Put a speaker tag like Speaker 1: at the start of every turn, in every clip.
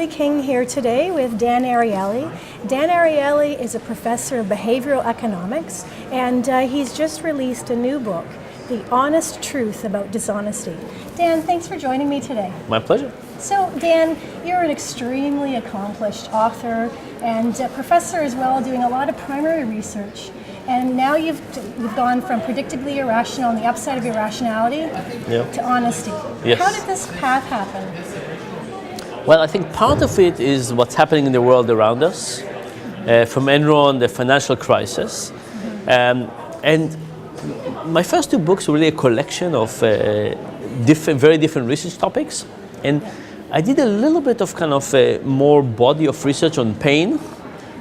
Speaker 1: Ariely King here today with Dan Ariely. Dan Ariely is a professor of behavioral economics, and he's just released a new book, The Honest Truth About Dishonesty. Dan, thanks for joining me today.
Speaker 2: My pleasure.
Speaker 1: So, Dan, you're an extremely accomplished author and a professor as well, doing a lot of primary research. And now you've gone from predictably irrational on the upside of irrationality to honesty.
Speaker 2: Yes.
Speaker 1: How did this path happen?
Speaker 2: Well, I think part of it is what's happening in the world around us, from Enron, the financial crisis. And my first two books were really a collection of very different research topics. And I did a little bit of kind of more body of research on pain.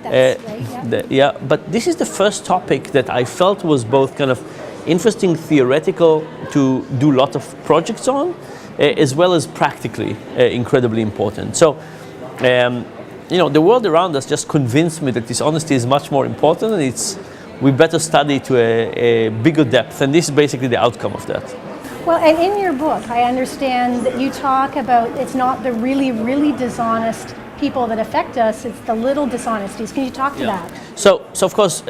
Speaker 1: That's right,
Speaker 2: But this is the first topic that I felt was both kind of interesting, theoretical to do a lot of projects on, as well as practically incredibly important. So, the world around us just convinced me that dishonesty is much more important, and we better study to a bigger depth, and this is basically the outcome of that.
Speaker 1: Well, and in your book, I understand that you talk about it's not the really, really dishonest people that affect us, it's the little dishonesties. Can you talk to that?
Speaker 2: So of course,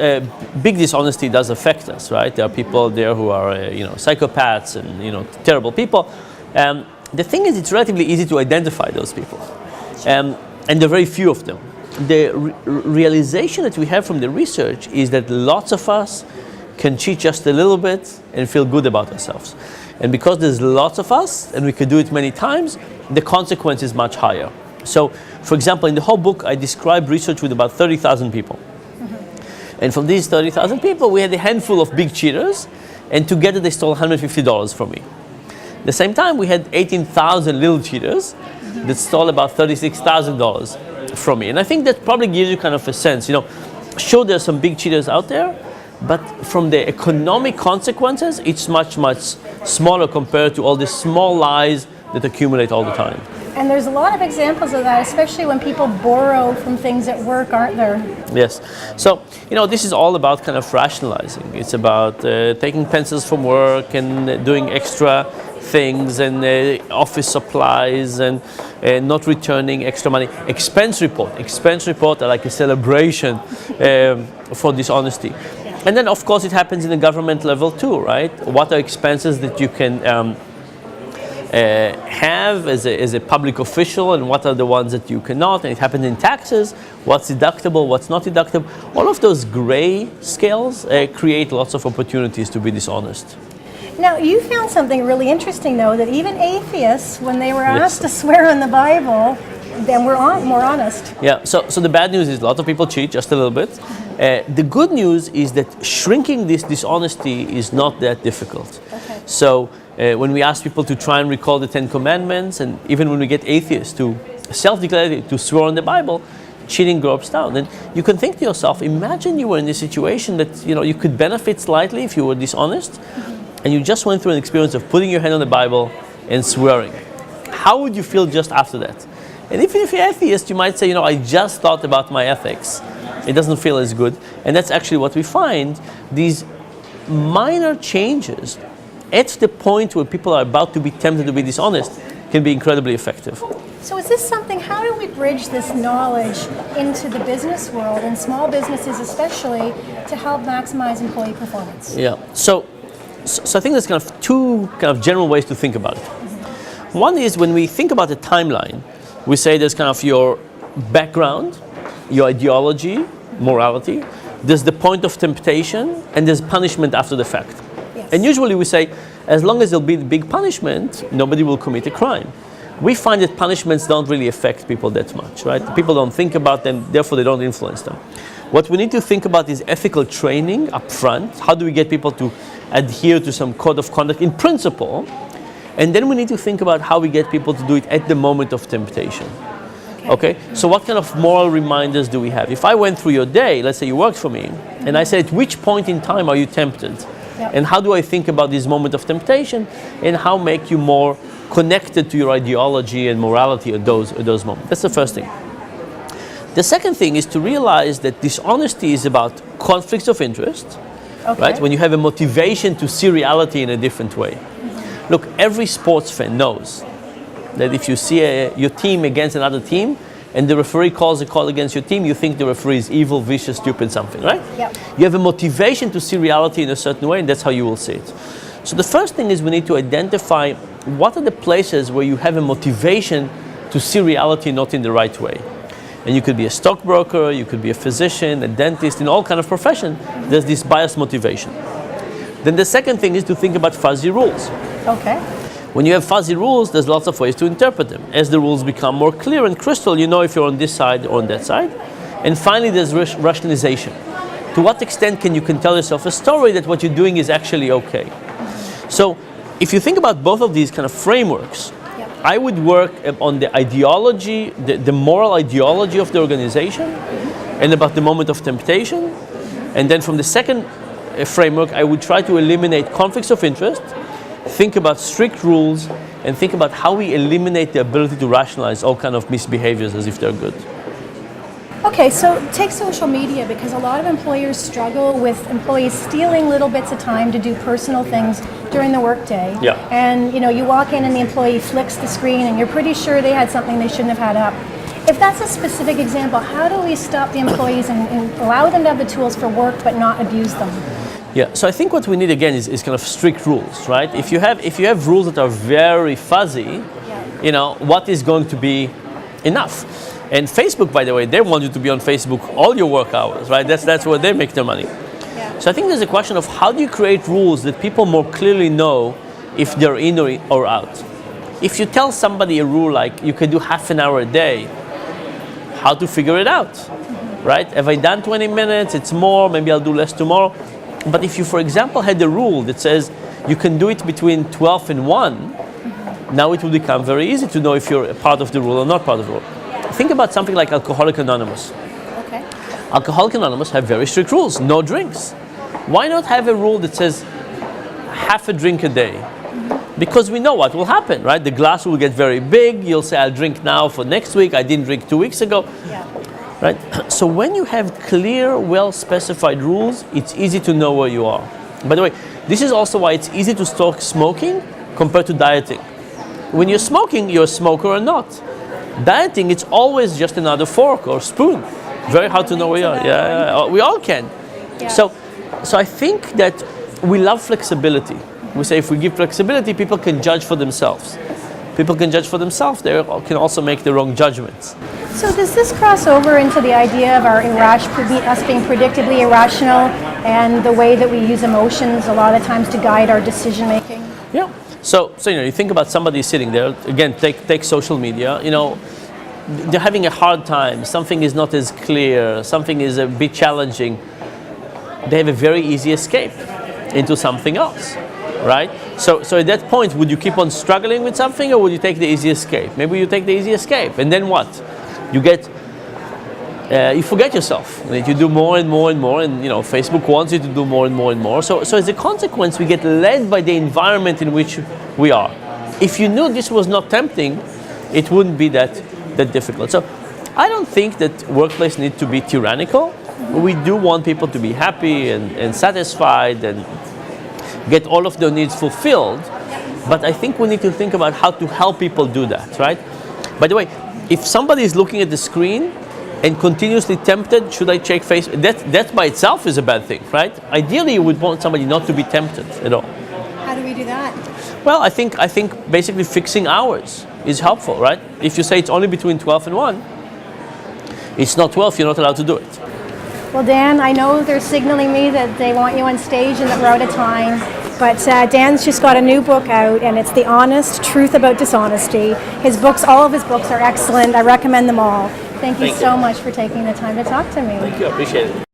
Speaker 2: big dishonesty does affect us, right? There are people there who are, psychopaths and, terrible people. The thing is, it's relatively easy to identify those people. And there are very few of them. The realization that we have from the research is that lots of us can cheat just a little bit and feel good about ourselves. And because there's lots of us, and we can do it many times, the consequence is much higher. So, for example, in the whole book, I described research with about 30,000 people. And from these 30,000 people, we had a handful of big cheaters, and together they stole $150 from me. At the same time, we had 18,000 little cheaters that stole about $36,000 from me. And I think that probably gives you kind of a sense, sure, there's some big cheaters out there, but from the economic consequences, it's much, much smaller compared to all the small lies that accumulate all the time.
Speaker 1: And there's a lot of examples of that, especially when people borrow from things at work, aren't there?
Speaker 2: Yes. So, this is all about kind of rationalizing. It's about taking pencils from work and doing extra things and office supplies and not returning extra money. Expense report are like a celebration for dishonesty. And then, of course, it happens in the government level too, right? What are expenses that you can have as a public official, and what are the ones that you cannot? And it happens in taxes. What's deductible? What's not deductible? All of those gray scales create lots of opportunities to be dishonest.
Speaker 1: Now, you found something really interesting, though, that even atheists, when they were asked to swear on the Bible, then were more honest.
Speaker 2: Yeah. So the bad news is a lot of people cheat just a little bit. The good news is that shrinking this dishonesty is not that difficult.
Speaker 1: Okay.
Speaker 2: So when we ask people to try and recall the Ten Commandments, and even when we get atheists to self-declare, to swear on the Bible, cheating drops down. And you can think to yourself, imagine you were in a situation that you could benefit slightly if you were dishonest, and you just went through an experience of putting your hand on the Bible and swearing. How would you feel just after that? And even if you're atheist, you might say, I just thought about my ethics. It doesn't feel as good. And that's actually what we find. These minor changes at the point where people are about to be tempted to be dishonest can be incredibly effective.
Speaker 1: So is this something, how do we bridge this knowledge into the business world, and small businesses especially, to help maximize employee performance?
Speaker 2: Yeah, so I think there's kind of two kind of general ways to think about it. One is when we think about the timeline, we say there's kind of your background, your ideology, morality, there's the point of temptation, and there's punishment after the fact.
Speaker 1: Yes.
Speaker 2: And usually we say, as long as there'll be the big punishment, nobody will commit a crime. We find that punishments don't really affect people that much, right? People don't think about them, therefore they don't influence them. What we need to think about is ethical training up front. How do we get people to adhere to some code of conduct in principle? And then we need to think about how we get people to do it at the moment of temptation. Okay? So what kind of moral reminders do we have? If I went through your day, let's say you worked for me, and I said, at which point in time are you tempted? Yep. And how do I think about this moment of temptation, and how make you more connected to your ideology and morality at those moments? That's the first thing. The second thing is to realize that dishonesty is about conflicts of interest, right? When you have a motivation to see reality in a different way. Look, every sports fan knows that if you see your team against another team, and the referee calls a call against your team, you think the referee is evil, vicious, stupid, something, right?
Speaker 1: Yep.
Speaker 2: You have a motivation to see reality in a certain way, and that's how you will see it. So the first thing is we need to identify what are the places where you have a motivation to see reality not in the right way. And you could be a stockbroker, you could be a physician, a dentist, in all kind of profession, there's this biased motivation. Then the second thing is to think about fuzzy rules.
Speaker 1: Okay.
Speaker 2: When you have fuzzy rules, there's lots of ways to interpret them. As the rules become more clear and crystal, you know if you're on this side or on that side. And finally, there's rationalization. To what extent can you tell yourself a story that what you're doing is actually okay? So if you think about both of these kind of frameworks, I would work on the ideology, the moral ideology of the organization, and about the moment of temptation. And then from the second framework, I would try to eliminate conflicts of interest, think about strict rules, and think about how we eliminate the ability to rationalize all kind of misbehaviors as if they're good.
Speaker 1: Okay, so take social media, because a lot of employers struggle with employees stealing little bits of time to do personal things during the workday.
Speaker 2: Yeah.
Speaker 1: And you walk in and the employee flicks the screen and you're pretty sure they had something they shouldn't have had up. If that's a specific example, how do we stop the employees and allow them to have the tools for work but not abuse them?
Speaker 2: Yeah, so I think what we need again is kind of strict rules, right? If you have rules that are very fuzzy, what is going to be enough? And Facebook, by the way, they want you to be on Facebook all your work hours, right? That's where they make their money.
Speaker 1: Yeah.
Speaker 2: So I think there's a question of how do you create rules that people more clearly know if they're in or out. If you tell somebody a rule like you can do half an hour a day, how to figure it out, right? Have I done 20 minutes? It's more, maybe I'll do less tomorrow. But if you, for example, had a rule that says you can do it between 12 and 1, now it will become very easy to know if you're a part of the rule or not part of the rule. Think about something like Alcoholics Anonymous.
Speaker 1: Okay.
Speaker 2: Alcoholics Anonymous have very strict rules, no drinks. Why not have a rule that says half a drink a day? Because we know what will happen, right? The glass will get very big, you'll say I'll drink now for next week, I didn't drink 2 weeks ago.
Speaker 1: Yeah.
Speaker 2: Right? So when you have clear, well-specified rules, it's easy to know where you are. By the way, this is also why it's easy to stop smoking compared to dieting. When you're smoking, you're a smoker or not. Dieting, it's always just another fork or spoon. Very hard to know where you are. Yeah, we all can.
Speaker 1: Yeah.
Speaker 2: So I think that we love flexibility. We say if we give flexibility, people can judge for themselves. People can judge for themselves. They can also make the wrong judgments.
Speaker 1: So does this cross over into the idea of us being predictably irrational and the way that we use emotions a lot of times to guide our decision making?
Speaker 2: Yeah. So you think about somebody sitting there. Again, take social media. They're having a hard time. Something is not as clear. Something is a bit challenging. They have a very easy escape into something else, right? So at that point, would you keep on struggling with something, or would you take the easy escape? Maybe you take the easy escape, and then what? You forget yourself. You do more and more and more, and Facebook wants you to do more and more and more. So as a consequence, we get led by the environment in which we are. If you knew this was not tempting, it wouldn't be that difficult. So I don't think that workplace need to be tyrannical. We do want people to be happy and satisfied and get all of their needs fulfilled. But I think we need to think about how to help people do that, right? By the way, if somebody is looking at the screen and continuously tempted, should I check Facebook? That by itself is a bad thing, right? Ideally, you would want somebody not to be tempted at all.
Speaker 1: How do we do that?
Speaker 2: Well, I think basically fixing hours is helpful, right? If you say it's only between 12 and 1, it's not 12, you're not allowed to do it.
Speaker 1: Well, Dan, I know they're signaling me that they want you on stage and that we're out of time. But Dan's just got a new book out, and it's The Honest Truth About Dishonesty. All of his books are excellent. I recommend them all. Thank you so much for taking the time to talk to me.
Speaker 2: Thank you, I appreciate it.